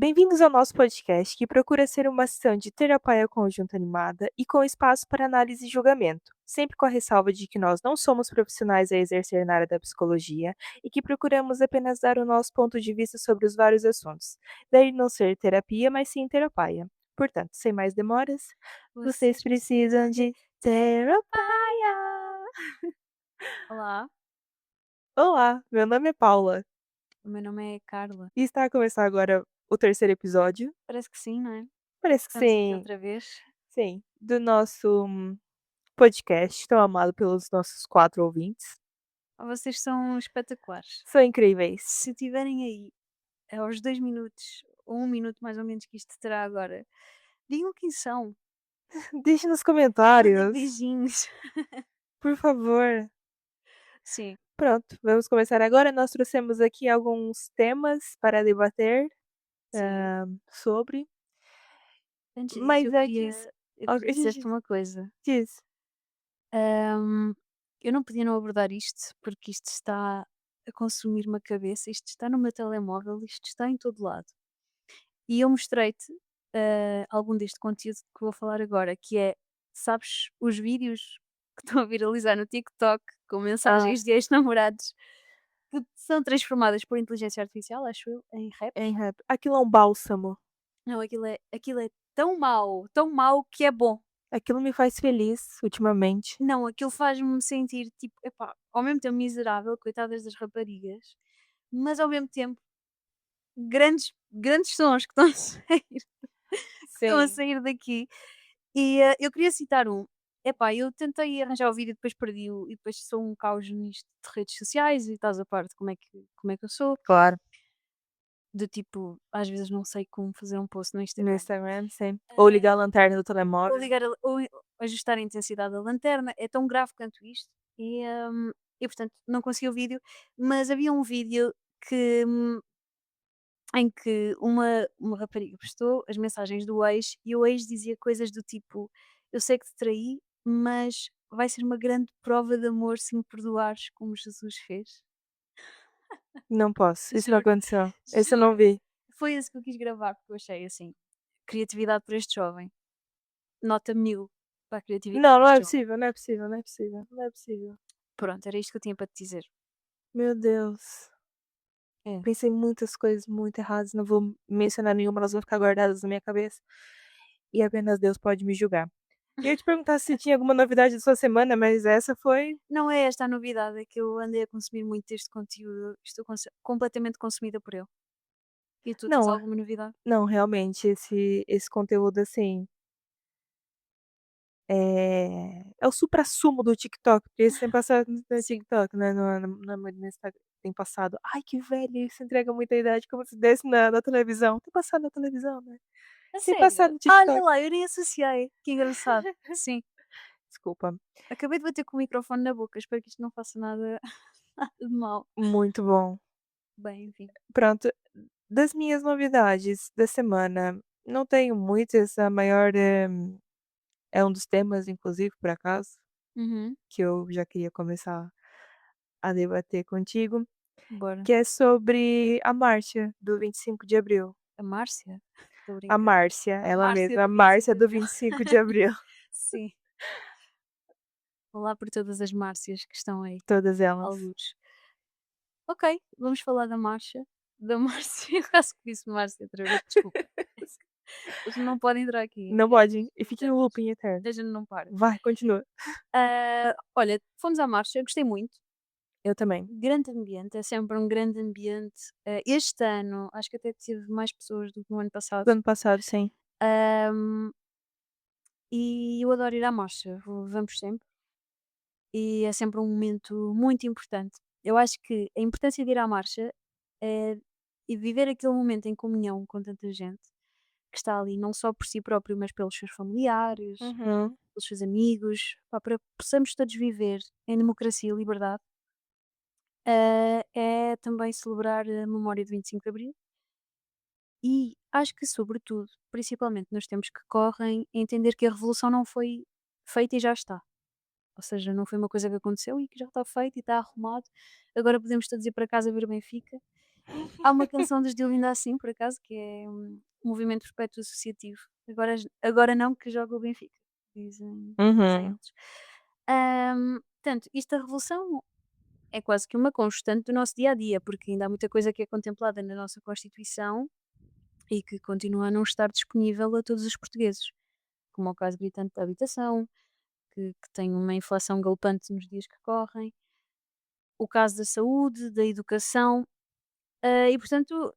Bem-vindos ao nosso podcast, que procura ser uma ação de terapia conjunta animada e com espaço para análise e julgamento, sempre com a ressalva de que nós não somos profissionais a exercer na área da psicologia e que procuramos apenas dar o nosso ponto de vista sobre os vários assuntos. Daí não ser terapia, mas sim terapia. Portanto, sem mais demoras, vocês Vocês precisam precisam de de terapia. terapia. Olá, Olá, meu nome é Paula o meu nome é Carla. e está a começar agora o terceiro episódio. Parece que sim, não é? Parece que Estamos aqui sim, outra vez. sim, do nosso podcast, tão amado pelos nossos 4 ouvintes. Vocês são espetaculares. São incríveis. Se tiverem aí aos 2 minutos, ou 1 minuto mais ou menos que isto terá agora, digam quem são. Deixe nos Mandem comentários, beijinhos. por favor. Sim, Pronto, vamos começar agora. Nós trouxemos aqui alguns temas para debater, sim. sobre, Antes disso, mas antes eu a queria dizer-te gente uma coisa. diz. Hum, eu não podia não abordar isto, porque isto está a consumir-me a cabeça, isto está no meu telemóvel, isto está em todo lado. E eu mostrei-te, algum deste conteúdo que vou falar agora, que é, sabes, os vídeos que estão a viralizar no TikTok com Ah, mensagens de ex-namorados que são transformadas por inteligência artificial, acho eu, em rap? em rap. Aquilo é um bálsamo. Não, aquilo é tão mau que é bom. Aquilo me faz feliz ultimamente. Não, aquilo faz-me sentir tipo, epá, ao mesmo tempo miserável, coitadas das raparigas, mas ao mesmo tempo grandes sons que estão a sair, que estão a Sim. sair daqui. E, eu queria citar um. Epá, eu tentei arranjar o vídeo, depois perdi-o e depois sou um caos nisto de redes sociais e estás a par de como é que eu sou, Claro, de tipo, às vezes não sei como fazer um post no no Instagram. Instagram, sim. Ou Ah, ligar a lanterna do ou telemóvel. ligar ou ajustar a intensidade da lanterna, é tão grave quanto isto e portanto não consegui o vídeo, mas havia um vídeo que, em que uma rapariga postou as mensagens do ex e o ex dizia coisas do tipo: "Eu sei que te traí, mas vai ser uma grande prova de amor se me perdoares como Jesus fez". Não posso, isso não Juro, aconteceu. Esse eu não juro. vi. Foi esse que eu quis gravar, porque eu achei assim, criatividade para este jovem, nota 1000 para a criatividade Não, não é deste jovem. possível, não é possível, não é possível, não é possível. Pronto, era isto que eu tinha para te dizer. Meu Deus. É. Pensei em muitas coisas muito erradas, não vou mencionar nenhuma, elas vão ficar guardadas na minha cabeça, e apenas Deus pode me julgar. Eu ia te perguntar se tinha alguma novidade da sua semana, mas essa foi Não é esta a novidade, é que eu andei a consumir muito este conteúdo, estou completamente consumida por ele. E tu tens não, alguma novidade? não, realmente esse conteúdo, assim, é o suprassumo do TikTok, porque esse tem passado no Sim. TikTok, né, não é muito no Instagram. Tem passado ai que velho, isso entrega muita idade, como se desse na televisão. Tem passado na televisão, né. A Tem passado sério? no Olha TikTok. lá, eu nem associei. Que engraçado. Sim. Desculpa. Acabei de bater com o microfone na boca, espero que isto não faça nada, nada de mal. Muito bom. Bem, enfim. Pronto, das minhas novidades da semana, não tenho muitas, a maior é um dos temas inclusive, por acaso, Uhum. que eu já queria começar a debater contigo, Bora. que é sobre a marcha do 25 de abril. A Márcia? Estou a A brincar. Márcia, A ela Márcia mesma, a do 25 Márcia de do Abril. 25 de abril, Sim. Olá por todas as Márcias que estão aí, todas elas. algures. Ok, vamos falar da marcha. Da Márcia. Eu quase que disse Márcia outra vez, desculpa. Eles não podem entrar aqui em Não diretas pode, e fique no internas. looping eterno. A gente não para. Vai, continua. Olha, fomos à marcha, gostei muito. Eu também. Grande ambiente, é sempre um grande ambiente. Este ano, acho que até tive mais pessoas do que no ano passado. Do ano passado, sim. Ahm, e eu adoro ir à marcha, vamos sempre. E é sempre um momento muito importante. Eu acho que a importância de ir à marcha é e viver aquele momento em comunhão com tanta gente que está ali, não só por si próprio, mas pelos seus familiares, Uhum. pelos seus amigos, pá, para que possamos todos viver em democracia e liberdade. É também celebrar a memória de 25 de Abril e acho que, sobretudo, principalmente nos tempos que correm, entender que a revolução não foi feita e já está. Ou seja, não foi uma coisa que aconteceu e que já está feito e está arrumado. Agora podemos todos ir para casa ver o Benfica Há uma canção dos Dil Assim, por acaso, que é, Movimento Perpétuo Associativo. Agora não, que joga o Benfica, dizem Uhum. eles. Portanto, isto da revolução é quase que uma constante do nosso dia a dia, porque ainda há muita coisa que é contemplada na nossa Constituição e que continua a não estar disponível a todos os portugueses, como é o caso gritante da habitação, que tem uma inflação galopante nos dias que correm, o caso da saúde, da educação, e portanto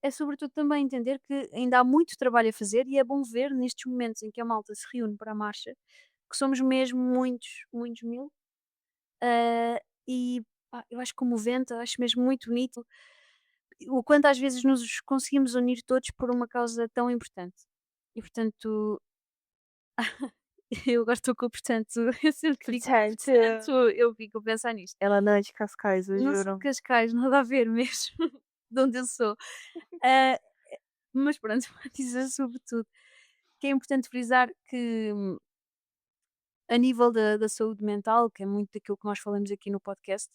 é sobretudo também entender que ainda há muito trabalho a fazer e é bom ver nestes momentos em que a malta se reúne para a marcha, que somos mesmo muitos, muitos mil, e pá, eu acho comovente, acho mesmo muito bonito o quanto às vezes nos conseguimos unir todos por uma causa tão importante. E portanto, eu agora estou com o portanto, eu sempre que digo Portanto, portanto, eu fico a pensar nisto. ela não é de Cascais, eu Não sou de juro. Cascais, nada a ver mesmo, de onde eu sou. Ah, mas pronto, para dizer sobretudo que é importante frisar que, a nível da saúde mental, que é muito daquilo que nós falamos aqui no podcast,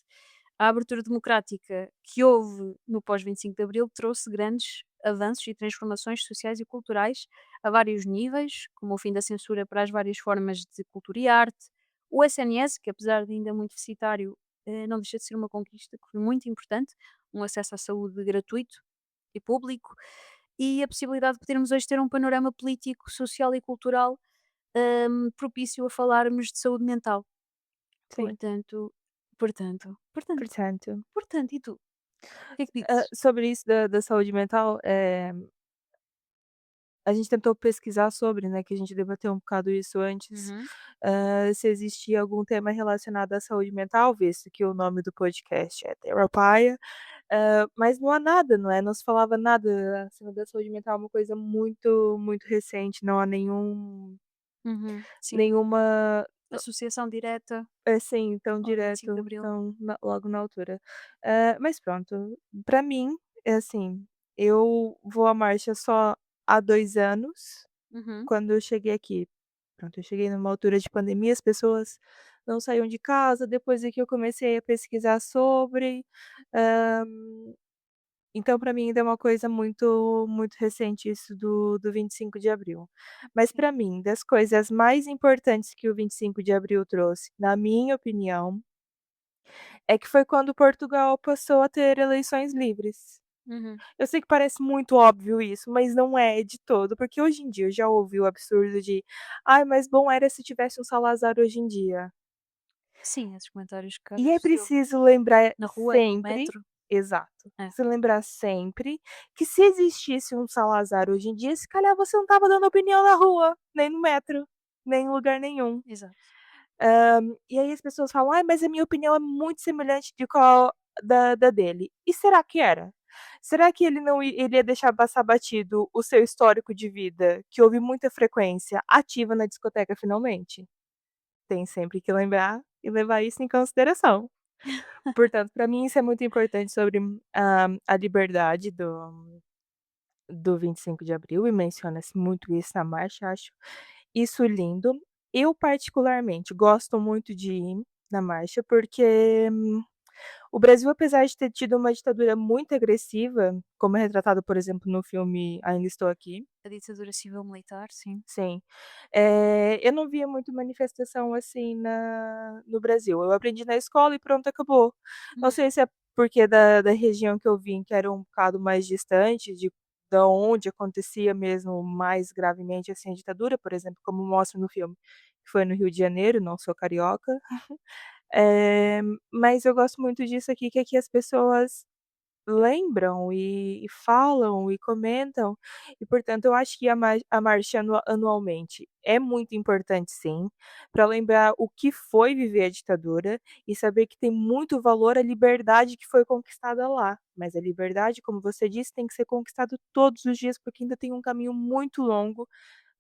a abertura democrática que houve no pós-25 de Abril trouxe grandes avanços e transformações sociais e culturais a vários níveis, como o fim da censura para as várias formas de cultura e arte, o SNS, que apesar de ainda muito deficitário, não deixa de ser uma conquista que foi muito importante, um acesso à saúde gratuito e público, e a possibilidade de podermos hoje ter um panorama político, social e cultural propício a falarmos de saúde mental. Sim, Portanto, portanto, portanto, e tu? O que é que dizes? sobre isso da saúde mental, a gente tentou pesquisar sobre, né, que a gente debateu um bocado isso antes, Uhum, se existia algum tema relacionado à saúde mental, visto que o nome do podcast é Terapia, mas não há nada, não é, não se falava nada acima da saúde mental, é uma coisa muito, muito recente, não há uhum, sim. nenhuma, Associação direta assim, tão ao 25 de direto, Abril. tão na logo na altura. Mas pronto, pra mim, é assim, eu vou à marcha só há 2 anos, Uhum, quando eu cheguei aqui. Pronto, eu cheguei numa altura de pandemia, as pessoas não saíam de casa, depois é que eu comecei a pesquisar sobre, hã, então pra mim ainda é uma coisa muito muito recente isso do 25 de abril. Mas sim. pra mim, das coisas mais importantes que o 25 de abril trouxe, na minha opinião, é que foi quando Portugal passou a ter eleições livres. Uhum. Eu sei que parece muito óbvio isso, mas não é de todo, porque hoje em dia eu já ouvi o absurdo de: "Ai, mas bom era se tivesse um Salazar hoje em dia". Sim, esses comentários que E é se ouve preciso lembrar na rua, no sempre, metro. exato, É, se lembrar sempre que se existisse um Salazar hoje em dia, se calhar você não estava dando opinião na rua, nem no metro, nem em lugar nenhum. exato. E aí as pessoas falam: "Ai, mas a minha opinião é muito semelhante de qual da dele". E será que era? Será que ele ia deixar passar batido o seu histórico de vida, que houve muita frequência ativa na discoteca finalmente? Tem sempre que lembrar e levar isso em consideração. Portanto, para mim isso é muito importante sobre, a liberdade do 25 de abril e menciona-se muito isso na marcha, acho isso lindo. Eu particularmente gosto muito de ir na marcha, porque o Brasil, apesar de ter tido uma ditadura muito agressiva, como é retratado, por exemplo, no filme Ainda Estou Aqui, A ditadura civil-militar, sim. sim, eu não via muito manifestação assim no Brasil. Eu aprendi na escola e pronto, acabou. Não Uhum, sei se é porque da região que eu vim, que era um bocado mais distante de da onde acontecia mesmo mais gravemente, assim, a ditadura, por exemplo, como mostra no filme, que foi no Rio de Janeiro, não sou carioca. Eh, mas eu gosto muito disso aqui, que aqui as pessoas lembram e falam e comentam, e portanto eu acho que a marcha anualmente é muito importante sim, para lembrar o que foi viver a ditadura e saber que tem muito valor a liberdade que foi conquistada lá, mas a liberdade, como você disse, tem que ser conquistado todos os dias, porque ainda tem um caminho muito longo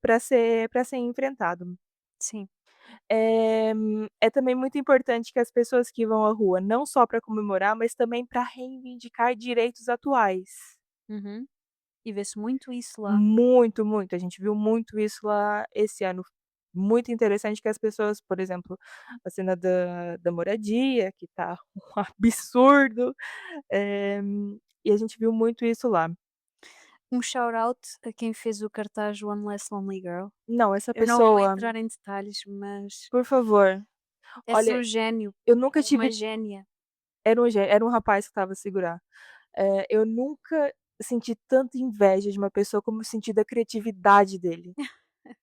para ser enfrentado. sim. É também muito importante que as pessoas que vão à rua, não só para comemorar, mas também para reivindicar direitos atuais. Uhum. E vê-se muito isso lá. Muito, muito. A gente viu muito isso lá esse ano. Muito interessante que as pessoas, por exemplo, a cena da moradia, que tá um absurdo, eh, e a gente viu muito isso lá. Um shout out a quem fez o cartaz One Less Lonely Girl. Não, essa Eu não vou pessoa, entrar em detalhes, mas por favor, esse olha, um gênio, eu nunca uma tive génia. era um rapaz que estava a segurar. Eu nunca senti tanta inveja de uma pessoa como eu senti da criatividade dele.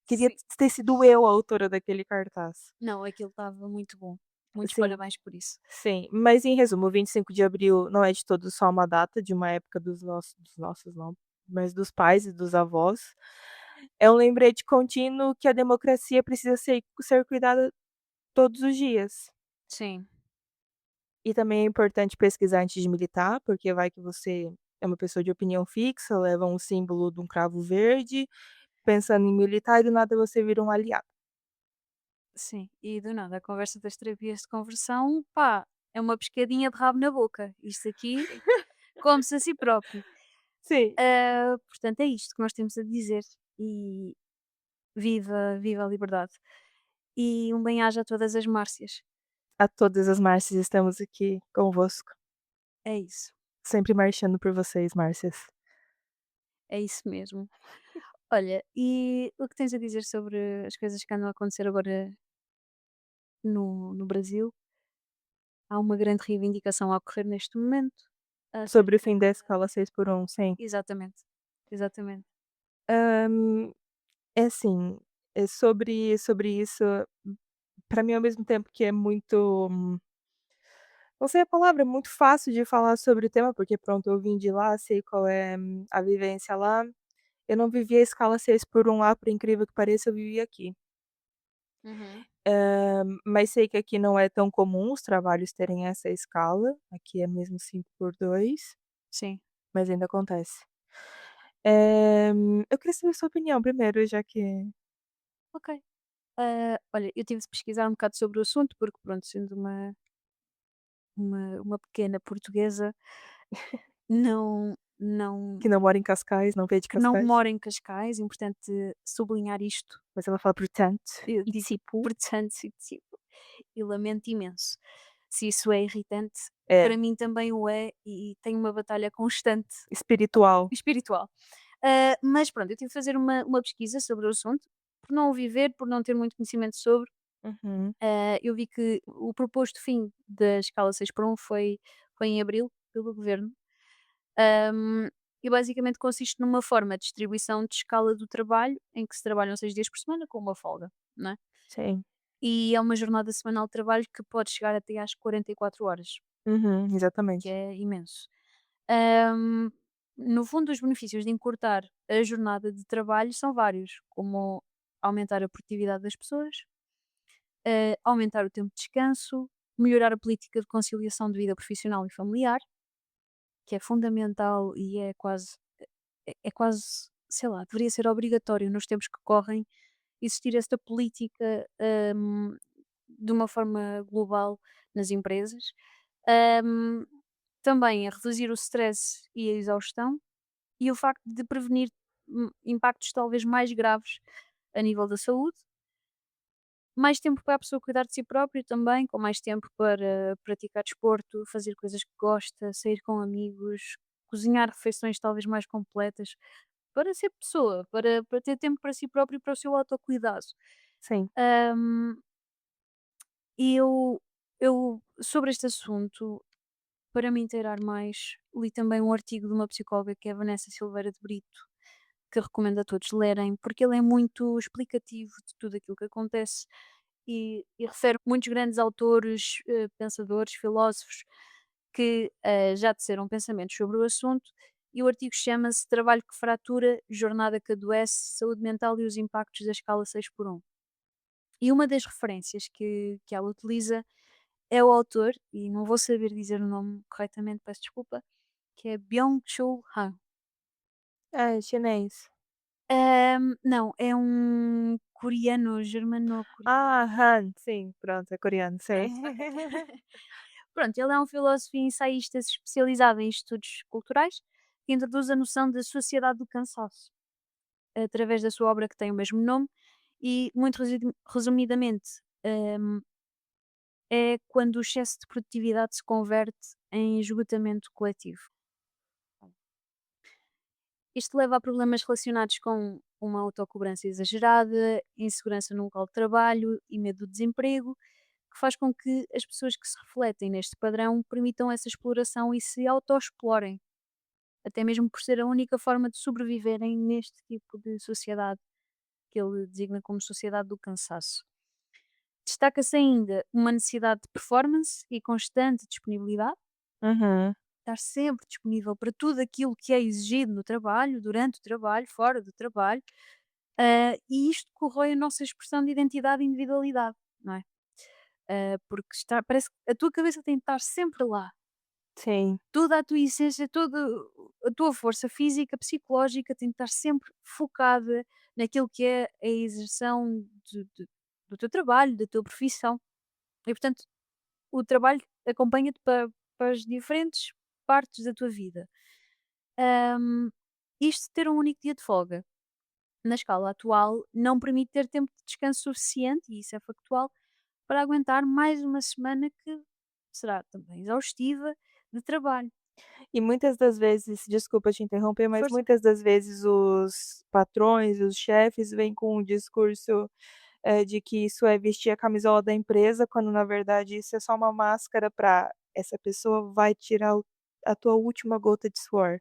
Queria Sim. ter sido eu a autora daquele cartaz. Não, aquilo estava muito bom. Muitos Sim, parabéns por isso. sim. Mas em resumo, o 25 de abril não é de todo só uma data de uma época dos nossos não, mas dos pais e dos avós. É um lembrete contínuo que a democracia precisa ser cuidada todos os dias. Sim, E também é importante pesquisar antes de militar, porque vai que você é uma pessoa de opinião fixa, leva um símbolo de um cravo verde, pensando em militar e do nada você vira um aliado. sim. E do nada, a conversa das terapias de conversão, pá, é uma pescadinha de rabo na boca. Isto aqui come-se a si próprio. Sim. Portanto, é isto que nós temos a dizer. E viva, viva a liberdade. E um bem-aja a todas as Márcias. A todas as Márcias, estamos aqui convosco, É isso, sempre marchando por vocês, Márcias. é isso mesmo. Olha, e o que tens a dizer sobre as coisas que andam a acontecer agora no Brasil? Há uma grande reivindicação a ocorrer neste momento Sobre o acerca fim da escala 6 por 1, sim. exatamente, exatamente. Hã, é assim, sobre isso, pra mim ao mesmo tempo que é muito, não sei a palavra, é muito fácil de falar sobre o tema, porque pronto, eu vim de lá, sei qual é a vivência lá. Eu não vivi a escala 6 por 1 lá, por incrível que pareça, eu vivi aqui. Uhum. Mas sei que aqui não é tão comum os trabalhos terem essa escala, aqui é mesmo 5 por 2, Sim, mas ainda acontece. Eu queria saber a sua opinião primeiro, já que ok. Olha, eu tive de pesquisar um bocado sobre o assunto, porque pronto, sendo uma pequena portuguesa, não que não mora em Cascais, não veio de que não Cascais, mora em Cascais, é importante sublinhar isto. mas ela fala portanto Eu e digo tipo portanto e lamento imenso. Se isso é irritante, é, para mim também o é e tenho uma batalha constante espiritual. espiritual. Mas pronto, eu tive de fazer uma pesquisa sobre o assunto, por não o viver, por não ter muito conhecimento sobre. Uhum, Eu vi que o proposto fim da escala 6 por 1 foi em abril, pelo governo. Ahm, e basicamente consiste numa forma de distribuição de escala do trabalho, em que se trabalham 6 dias por semana com uma folga, não é? sim. E é uma jornada semanal de trabalho que pode chegar até às 44 horas, Uhum, que exatamente. é imenso. Ahm, no fundo, os benefícios de encurtar a jornada de trabalho são vários, como aumentar a produtividade das pessoas, aumentar o tempo de descanso, melhorar a política de conciliação de vida profissional e familiar, que é fundamental e é quase, sei lá, deveria ser obrigatório nos tempos que correm existir esta política de uma forma global nas empresas. Hum, também a reduzir o stress e a exaustão e o facto de prevenir impactos talvez mais graves a nível da saúde. Mais tempo para a pessoa cuidar de si própria também, com mais tempo para praticar desporto, fazer coisas que gosta, sair com amigos, cozinhar refeições talvez mais completas, para ser pessoa, para ter tempo para si próprio e para o seu autocuidado. Sim. Hum, e eu, sobre este assunto, para me inteirar mais, li também um artigo de uma psicóloga que é a Vanessa Silveira de Brito, que recomendo a todos lerem, porque ele é muito explicativo de tudo aquilo que acontece e refere muitos grandes autores, pensadores, filósofos que já disseram pensamentos sobre o assunto. E o artigo chama-se Trabalho que Fratura, Jornada que Adoece, Saúde Mental e os Impactos da Escala 6 por 1. E uma das referências que ela utiliza é o autor, e não vou saber dizer o nome corretamente, peço desculpa, que é Byung-Chul Han. É, chinês. Não, é um coreano, germano-coreano. Ah, Han, sim, pronto, é coreano, sei. Pronto, ok. Pronto, ele é um filósofo e ensaísta especializado em estudos culturais que introduz a noção da sociedade do cansaço através da sua obra que tem o mesmo nome e, muito resumidamente, hum, é quando o excesso de produtividade se converte em esgotamento coletivo. Isto leva a problemas relacionados com uma autocobrança exagerada, insegurança no local de trabalho e medo do desemprego, que faz com que as pessoas que se refletem neste padrão permitam essa exploração e se autoexplorem, até mesmo por ser a única forma de sobreviverem neste tipo de sociedade que ele designa como sociedade do cansaço. Destaca-se ainda uma necessidade de performance e constante disponibilidade, Uhum. estar sempre disponível para tudo aquilo que é exigido no trabalho, durante o trabalho, fora do trabalho, e isto corrói a nossa expressão de identidade e individualidade, não é? Porque parece que a tua cabeça tem de estar sempre lá. Sim. Toda a tua essência, toda a tua força física, psicológica tem de estar sempre focada naquilo que é a exerção do teu trabalho, da tua profissão. E, portanto, o trabalho acompanha-te para as diferentes partes da tua vida. Ahm, Isto de ter um único dia de folga na escala atual não permite ter tempo de descanso suficiente, e isso é factual, para aguentar mais uma semana que será também exaustiva de trabalho. E muitas das vezes, desculpa te interromper, mas Força. muitas das vezes os patrões, os chefes vêm com um discurso, de que isso é vestir a camisola da empresa, quando na verdade isso é só uma máscara para essa pessoa vai tirar a tua última gota de suor.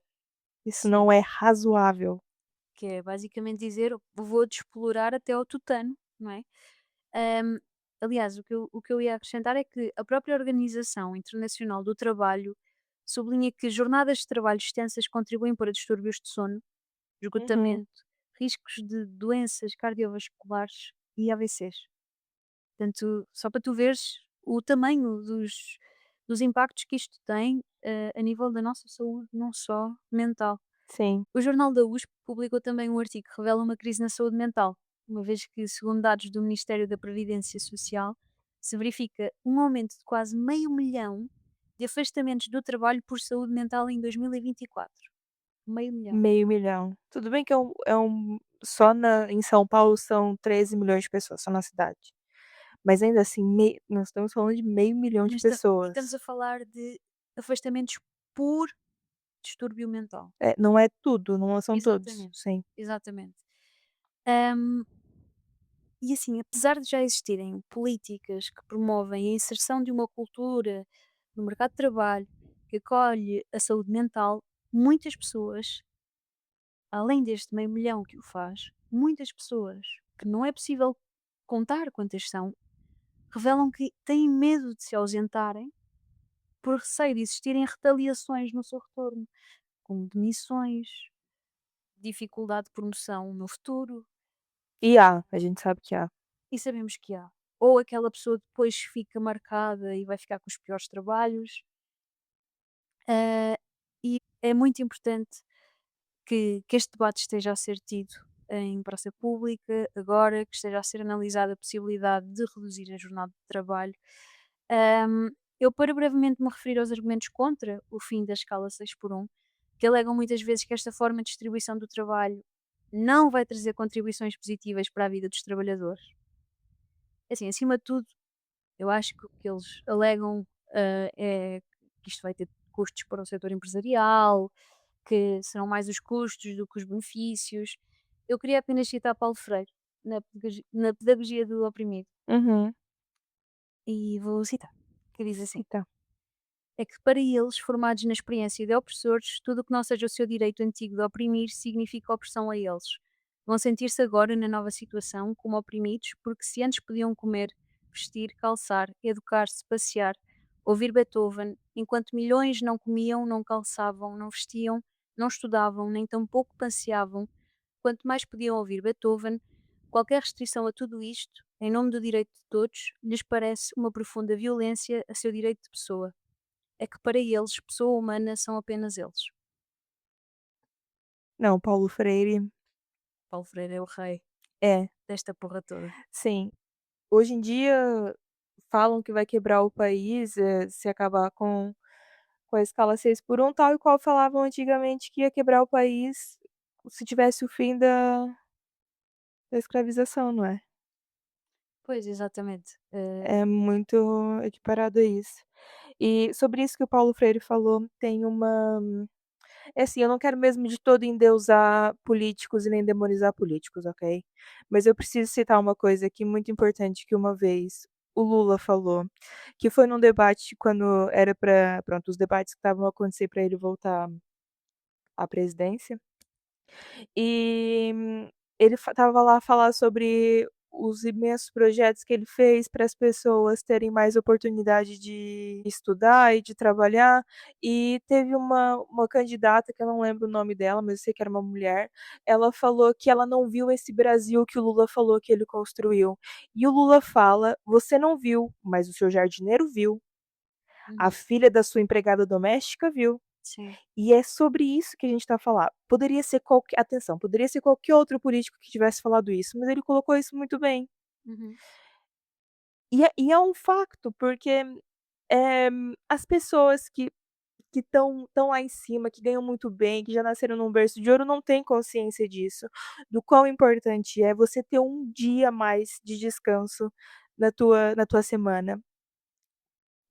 Isso Sim, não é razoável. que é basicamente dizer: "Vou-te explorar até ao tutano", não é? Hum, Aliás, o que eu ia acrescentar é que a própria Organização Internacional do Trabalho sublinha que jornadas de trabalho extensas contribuem para distúrbios de sono, Uhum. esgotamento, riscos de doenças cardiovasculares e AVCs. Portanto, só para tu veres o tamanho dos impactos que isto tem, a nível da nossa saúde, não só mental. Sim. O jornal da USP publicou também um artigo que revela uma crise na saúde mental, uma vez que, segundo dados do Ministério da Previdência Social, se verifica um aumento de quase meio milhão de afastamentos do trabalho por saúde mental em 2024. Meio milhão. Meio milhão. Tudo bem que é um só em São Paulo são 13 milhões de pessoas, só na cidade. Mas ainda assim, nós estamos falando de meio milhão de Mas e estamos pessoas. a falar de afastamentos por distúrbio mental. É, não é tudo, não são todos, Exatamente, sim. exatamente. Hum, e assim, apesar de já existirem políticas que promovem a inserção de uma cultura no mercado de trabalho que acolhe a saúde mental, muitas pessoas, além deste meio milhão que o faz, muitas pessoas que não é possível contar quantas são, revelam que têm medo de se ausentarem por receio de existirem retaliações no seu retorno, como demissões, dificuldade de promoção no futuro. E a gente sabe que há. E sabemos que há. Ou aquela pessoa depois fica marcada e vai ficar com os piores trabalhos. E é muito importante que este debate esteja a ser tido em praça pública, agora, que esteja a ser analisada a possibilidade de reduzir a jornada de trabalho. Eu, para brevemente me referir aos argumentos contra o fim da escala 6 por 1, que alegam muitas vezes que esta forma de distribuição do trabalho não vai trazer contribuições positivas para a vida dos trabalhadores. É assim, acima de tudo, eu acho que o que eles alegam, é que isto vai ter custos para o setor empresarial, que serão mais os custos do que os benefícios. Eu queria apenas citar Paulo Freire, na Pedagogia do Oprimido, Uhum. e vou citar, que diz assim: Cita. é que para eles, formados na experiência de opressores, tudo o que não seja o seu direito antigo de oprimir significa opressão a eles. Vão sentir-se agora, na nova situação, como oprimidos, porque se antes podiam comer, vestir, calçar, educar-se, passear, ouvir Beethoven, enquanto milhões não comiam, não calçavam, não vestiam, não estudavam, nem tampouco passeavam, quanto mais podiam ouvir Beethoven, qualquer restrição a tudo isto, em nome do direito de todos, lhes parece uma profunda violência a seu direito de pessoa. É que para eles, pessoa humana são apenas eles. Não, Paulo Freire Paulo Freire é o rei é, desta porra toda. sim. Hoje em dia falam que vai quebrar o país, se acabar com a escala 6 por 1, tal e qual falavam antigamente que ia quebrar o país se tivesse o fim da escravização, não é? Pois, exatamente. É muito equiparado a isso. E sobre isso que o Paulo Freire falou, tem uma É assim, eu não quero mesmo de todo endeusar políticos e nem demonizar políticos, ok? Mas eu preciso citar uma coisa aqui muito importante que uma vez o Lula falou, que foi num debate quando era para pronto, os debates que estavam a acontecer para ele voltar à presidência. E ele estava lá a falar sobre os imensos projetos que ele fez para as pessoas terem mais oportunidade de estudar e de trabalhar, e teve uma candidata, que eu não lembro o nome dela, mas eu sei que era uma mulher, ela falou que ela não viu esse Brasil que o Lula falou que ele construiu. E o Lula fala: "Você não viu, mas o seu jardineiro viu, a Uhum. filha da sua empregada doméstica viu". Sim. E é sobre isso que a gente tá a falar. Poderia ser qualquer atenção, poderia ser qualquer outro político que tivesse falado isso, mas ele colocou isso muito bem. Uhum. E é um facto, porque, as pessoas que estão lá em cima, que ganham muito bem, que já nasceram num berço de ouro, não têm consciência disso, do quão importante é você ter um dia a mais de descanso na tua semana,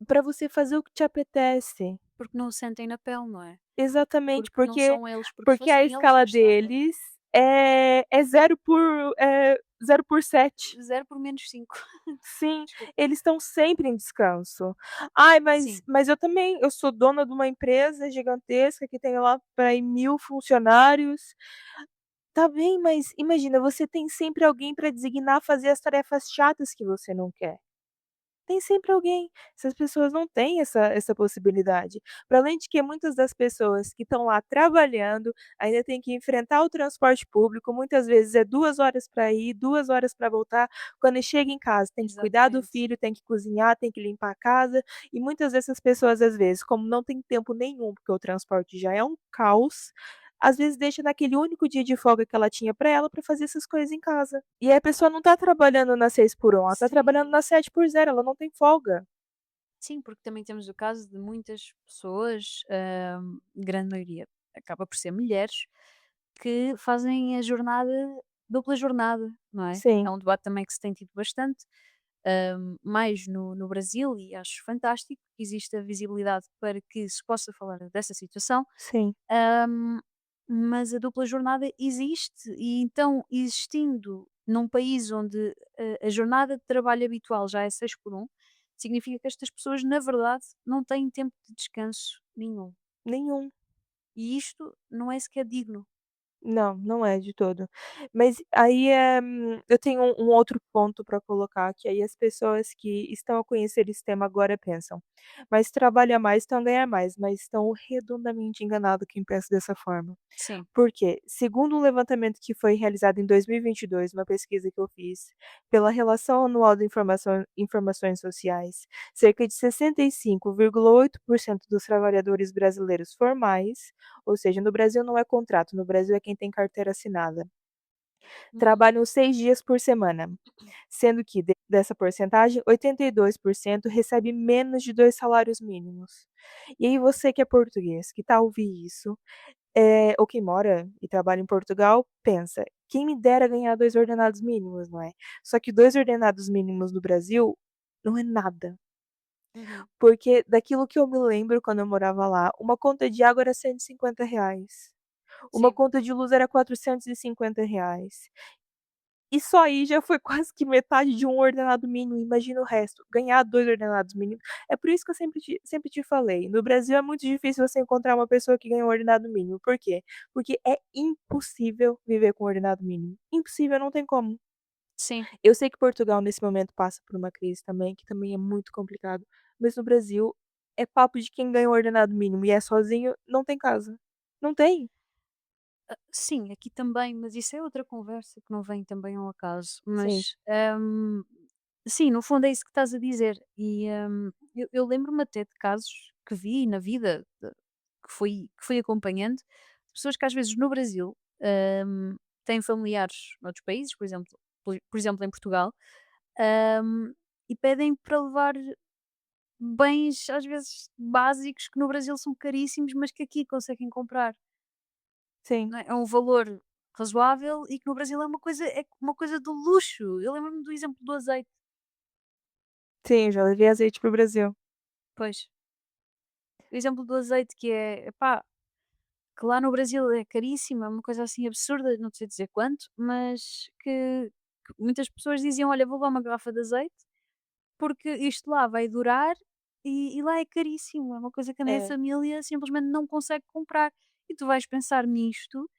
para você fazer o que te apetece. Porque não o sentem na pele, não é? Exatamente, Porque não porque são eles, porque porque a fossem eles já escala estava deles é 0 por 7. 0 por -5. Sim, Desculpa. eles estão sempre em descanso. "Ai, mas Sim. mas eu também, eu sou dona de uma empresa gigantesca que tem lá para aí 1000 funcionários". Tá bem, mas imagina, você tem sempre alguém para designar a fazer as tarefas chatas que você não quer. Tem sempre alguém. Essas pessoas não têm essa possibilidade. Para além de que muitas das pessoas que estão lá trabalhando, ainda têm que enfrentar o transporte público, muitas vezes é 2 horas para ir, 2 horas para voltar. Quando chega em casa, tem que cuidar do Exatamente. filho, tem que cozinhar, tem que limpar a casa, e muitas dessas pessoas, às vezes, como não tem tempo nenhum, porque o transporte já é um caos, às vezes deixa naquele único dia de folga que ela tinha para ela, para fazer essas coisas em casa. E aí a pessoa não tá trabalhando na 6 por 1, ela tá trabalhando Sim. na 7 por 0, ela não tem folga. Sim, porque também temos o caso de muitas pessoas, grande maioria acaba por ser mulheres, que fazem a jornada dupla jornada, não é? É Sim, um debate também que se tem tido bastante, mais no Brasil, e acho fantástico que exista visibilidade para que se possa falar dessa situação. sim, Hum, mas a dupla jornada existe, e então, existindo num país onde a jornada de trabalho habitual já é 6 por 1, significa que estas pessoas, na verdade, não têm tempo de descanso nenhum. nenhum. E isto não é sequer digno. Não, não é de todo. Mas aí, eu tenho um outro ponto para colocar, que aí as pessoas que estão a conhecer esse tema agora pensam: "Mas trabalha mais, então ganha mais", mas estão redondamente enganado quem pensa dessa forma. Sim. Porque, segundo um levantamento que foi realizado em 2022, uma pesquisa que eu fiz, pela Relação Anual de Informações Sociais, cerca de 65,8% dos trabalhadores brasileiros formais, ou seja, no Brasil não é contrato, no Brasil é quem tem carteira assinada, Uhum. trabalham 6 dias por semana, sendo que dessa porcentagem, 82% recebe menos de 2 salários mínimos. E aí você que é português, que tá a ouvir isso, ou quem mora e trabalha em Portugal, pensa: "Quem me dera ganhar 2 ordenados mínimos", não é? Só que 2 ordenados mínimos no Brasil não é nada, Uhum. porque daquilo que eu me lembro quando eu morava lá, uma conta de água era R$ 150, uma Sim. conta de luz era R$ 450. E só aí já foi quase que metade de um ordenado mínimo, imagina o resto, ganhar 2 ordenados mínimos. É por isso que eu sempre te falei, no Brasil é muito difícil você encontrar uma pessoa que ganha um ordenado mínimo, por quê? Porque é impossível viver com um ordenado mínimo, impossível, não tem como. Sim. Eu sei que Portugal nesse momento passa por uma crise também, que também é muito complicado, mas no Brasil é papo de quem ganha um ordenado mínimo e é sozinho, não tem casa. Não tem. Sim, aqui também, mas isso é outra conversa que não vem também ao acaso. Sim, Mas, sim, no fundo é isso que estás a dizer. E eu lembro-me até de casos que vi na vida, que fui acompanhando, de pessoas que às vezes no Brasil têm familiares noutros países, por exemplo em Portugal, hum, e pedem para levar bens às vezes básicos que no Brasil são caríssimos, mas que aqui conseguem comprar. sim, Não é? É um valor razoável e que no Brasil é uma coisa de luxo. Eu lembro-me do exemplo do azeite. sim, eu já levei azeite para o Brasil. Pois, o exemplo do azeite que é, epá, que lá no Brasil é caríssima, uma coisa assim absurda, não sei dizer quanto, mas que muitas pessoas diziam: "Olha, vou levar uma garrafa de azeite, porque isto lá vai durar e lá é caríssimo, é uma coisa que a minha É, família simplesmente não consegue comprar". E tu vais pensar nisto,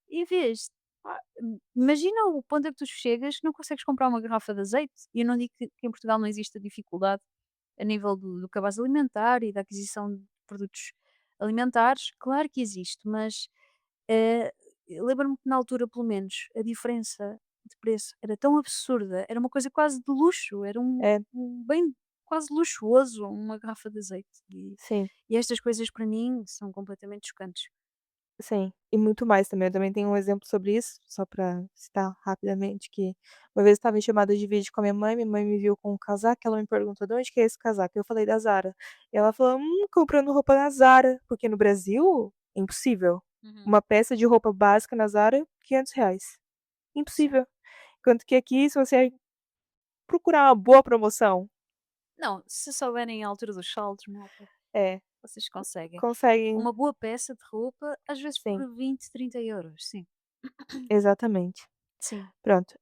em vez pá, imagina o ponto a que tu chegas que não consegues comprar uma garrafa de azeite. E eu não digo que em Portugal não exista dificuldade a nível do cabaz alimentar e da aquisição de produtos alimentares, claro que existe, mas eu lembro-me que na altura, pelo menos, a diferença de preço era tão absurda, era uma coisa quase de luxo, era é, um bem quase luxuoso, uma garrafa de azeite. sim. E estas coisas para mim são completamente chocantes. Sim, e muito mais também. Eu também tenho um exemplo sobre isso, só pra citar rapidamente, que uma vez eu estava em chamada de vídeo com a minha mãe me viu com um casaco, ela me perguntou: "De onde que é esse casaco?" Eu falei: "Da Zara". E ela falou: comprando roupa na Zara", porque no Brasil, impossível. Uhum. Uma peça de roupa básica na Zara, R$ 500. Sim. Impossível. Enquanto que aqui, se você procurar uma boa promoção, Não, se souberem a altura dos saldos, malta, é, vocês conseguem. conseguem Uma boa peça de roupa, às vezes por sim, 20, 30 euros, sim. exatamente. Sim, Pronto,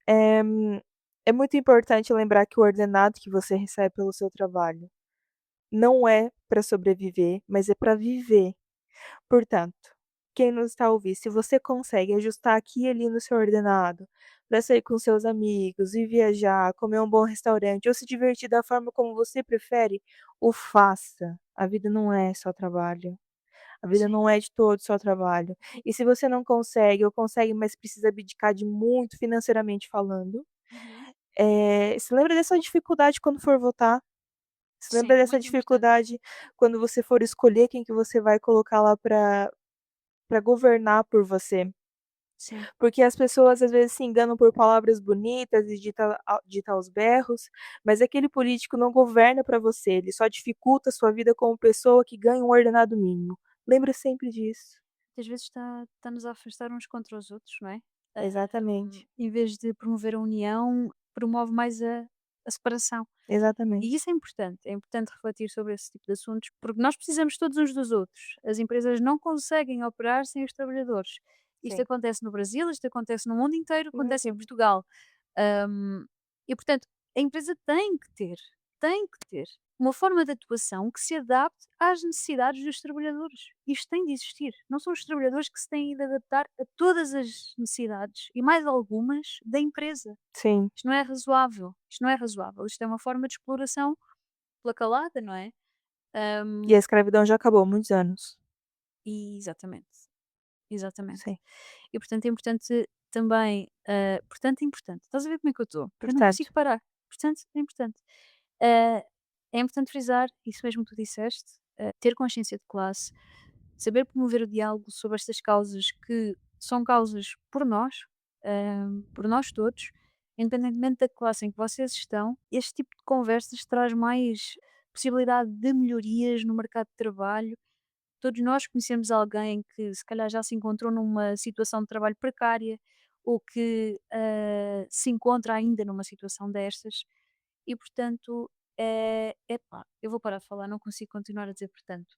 é muito importante lembrar que o ordenado que você recebe pelo seu trabalho não é para sobreviver, mas é para viver. Portanto, quem nos está a ouvir, se você consegue ajustar aqui e ali no seu ordenado, para sair com seus amigos, e viajar, comer um bom restaurante ou se divertir da forma como você prefere, o faça. A vida não é só trabalho. A vida sim. não é de todo só trabalho. E se você não consegue ou consegue, mas precisa abdicar de muito financeiramente falando, Uhum. se lembra dessa dificuldade quando for votar, se lembra Sim, dessa muito importante. dificuldade quando você for escolher quem que você vai colocar lá para governar por você. Sim. Porque as pessoas às vezes se enganam por palavras bonitas e dita aos berros, mas aquele político não governa para você, ele só dificulta a sua vida como pessoa que ganha um ordenado mínimo. Lembra sempre disso. Muitas vezes está-nos a afastar uns contra os outros, não é? Exatamente, Em vez de promover a união, promove mais a separação. E exatamente. isso é importante refletir sobre esse tipo de assuntos, porque nós precisamos todos uns dos outros. As empresas não conseguem operar sem os trabalhadores. Isto Sim. acontece no Brasil, isto acontece no mundo inteiro, acontece em Uhum. Portugal. Hum, e, portanto, a empresa tem que ter uma forma de atuação que se adapte às necessidades dos trabalhadores. Isto tem de existir. Não são os trabalhadores que se têm de adaptar a todas as necessidades e mais algumas da empresa. Sim. Isto não é razoável. Isto não é razoável. Isto é uma forma de exploração pela calada, não é? E a Hum, escravidão já acabou há muitos anos. exatamente, exatamente. Sim. E portanto é importante também, portanto é importante. Estás a ver como é que eu estou? Eu não Portanto consigo parar. Portanto é importante. Ah, é importante frisar, isso mesmo que tu disseste, ter consciência de classe, saber promover o diálogo sobre estas causas que são causas por nós todos, independentemente da classe em que vocês estão. Este tipo de conversas traz mais possibilidade de melhorias no mercado de trabalho. Todos nós conhecemos alguém que se calhar já se encontrou numa situação de trabalho precária ou que se encontra ainda numa situação destas e portanto, epá, eu vou parar de falar, não consigo continuar a dizer portanto.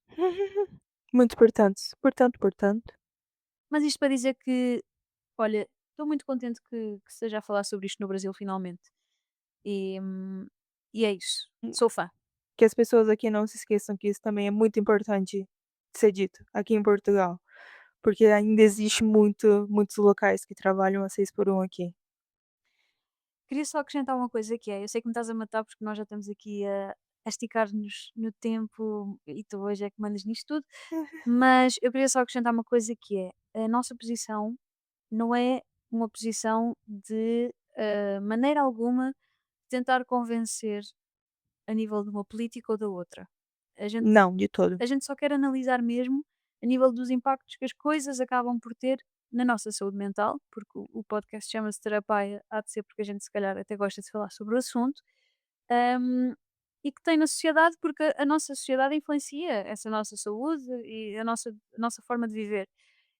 muito portanto, portanto. Mas isto para dizer que, olha, estou muito contente que se esteja a falar sobre isto no Brasil finalmente. E, hum, e é isso. Hum, Sou fã. que as pessoas aqui não se esqueçam que isso também é muito importante de ser dito aqui em Portugal, porque ainda existe muitos locais que trabalham a 6 por 1 aqui. Queria só acrescentar uma coisa que é, eu sei que me estás a matar porque nós já estamos aqui a esticar-nos no tempo e tu hoje é que mandas nisto tudo, mas eu queria só acrescentar uma coisa que é, a nossa posição não é uma posição de maneira alguma tentar convencer a nível de uma política ou da outra. A gente, Não, de todo. a gente só quer analisar mesmo a nível dos impactos que as coisas acabam por ter na nossa saúde mental, porque o podcast chama-se Terapia, há de ser porque a gente se calhar até gosta de falar sobre o assunto, hum, e que tem na sociedade, porque a nossa sociedade influencia essa nossa saúde e a nossa forma de viver.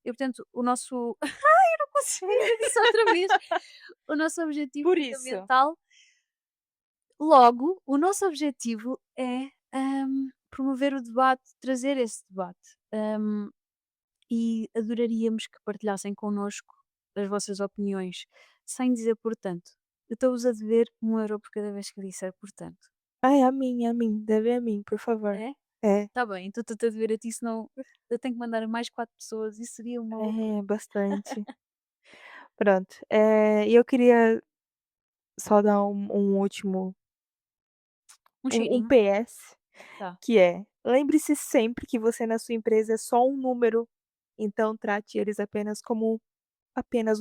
E portanto, o nosso. Ai, eu não consigo dizer isso outra vez! O nosso objetivo Por isso. fundamental. Logo, o nosso objetivo é, promover o debate, trazer esse debate. e adoraríamos que partilhassem connosco as vossas opiniões, sem dizer portanto. Eu estou-vos a dever 1 euro por cada vez que disser portanto. Ai, a mim, deve a mim, por favor. É? É, Tá bem, então estou-te a dever a ti, senão eu tenho que mandar a mais 4 pessoas, isso seria uma loucura. é, bastante. Pronto, e eu queria só dar um último Um um cheirinho, PS, tá. que é: lembre-se sempre que você na sua empresa é só um número, então trate eles apenas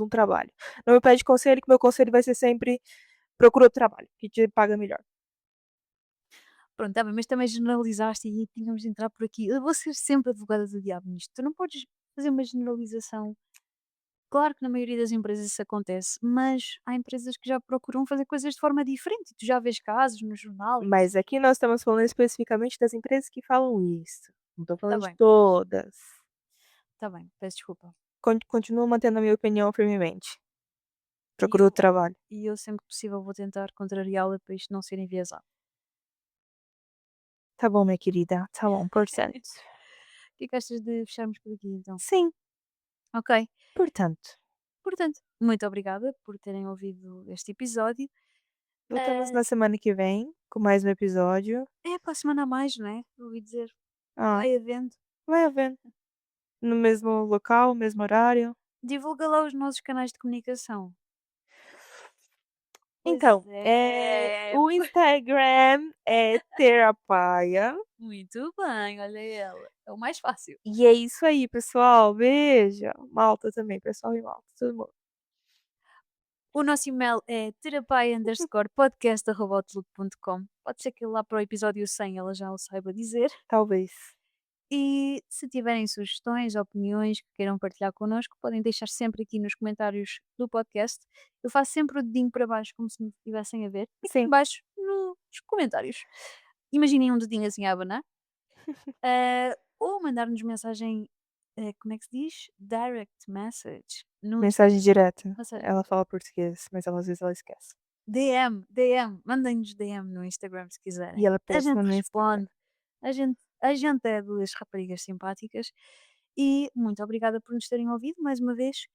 um trabalho. Não me pede conselho, que meu conselho vai ser sempre: procura outro trabalho, que te paga melhor. Pronto, tá bem, mas também generalizaste e tínhamos de entrar por aqui. Eu vou ser sempre advogada do diabo nisto. Tu não podes fazer uma generalização. Claro que na maioria das empresas isso acontece, mas há empresas que já procuram fazer coisas de forma diferente. Tu já vês casos no jornal e Mas assim. aqui nós estamos falando especificamente das empresas que falam isso, não estou Tá falando de bem, todas. tá bem, peço desculpa. Continuo mantendo a minha opinião firmemente. E Procuro eu, outro trabalho. e eu sempre que possível vou tentar contrariá-la para isto não ser enviesado. Tá bom, minha querida, tá bom, portanto. O que é que achas de fecharmos por aqui então? Sim, Ok, portanto, portanto, muito obrigada por terem ouvido este episódio. voltamos Ah, na semana que vem com mais um episódio. é para a semana a mais, não é? Ouvi dizer, Ah, vai havendo. vai havendo. No mesmo local, mesmo horário. Divulga lá os nossos canais de comunicação. Pois Então, é, o Instagram é Terapaia. muito bem, olha ela. É o mais fácil. E é isso aí, pessoal. Beijo. Malta também, pessoal e Malta, todo mundo. O nosso e-mail é terapia_podcast@outlook.com. Pode ser que lá para o episódio 100 ela já o saiba dizer. Talvez. E se tiverem sugestões, opiniões que queiram partilhar connosco, podem deixar sempre aqui nos comentários do podcast. Eu faço sempre o dedinho para baixo, como se me estivessem a ver, e aqui em Sim, baixo nos comentários. Imaginem um dedinho assim a abanar. Ou mandar-nos mensagem, como é que se diz? Direct message no mensagem Instagram. direta. Mensagem Ela fala português, mas ela, às vezes ela esquece. DM, mandem-nos DM no Instagram se E quiserem. ela é A gente péssima no Instagram. responde. A gente é 2 raparigas simpáticas e muito obrigada por nos terem ouvido mais uma vez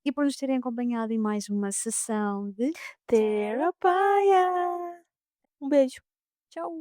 e por nos terem acompanhado em mais uma sessão de Terapai. Terapaia. Um beijo. Tchau.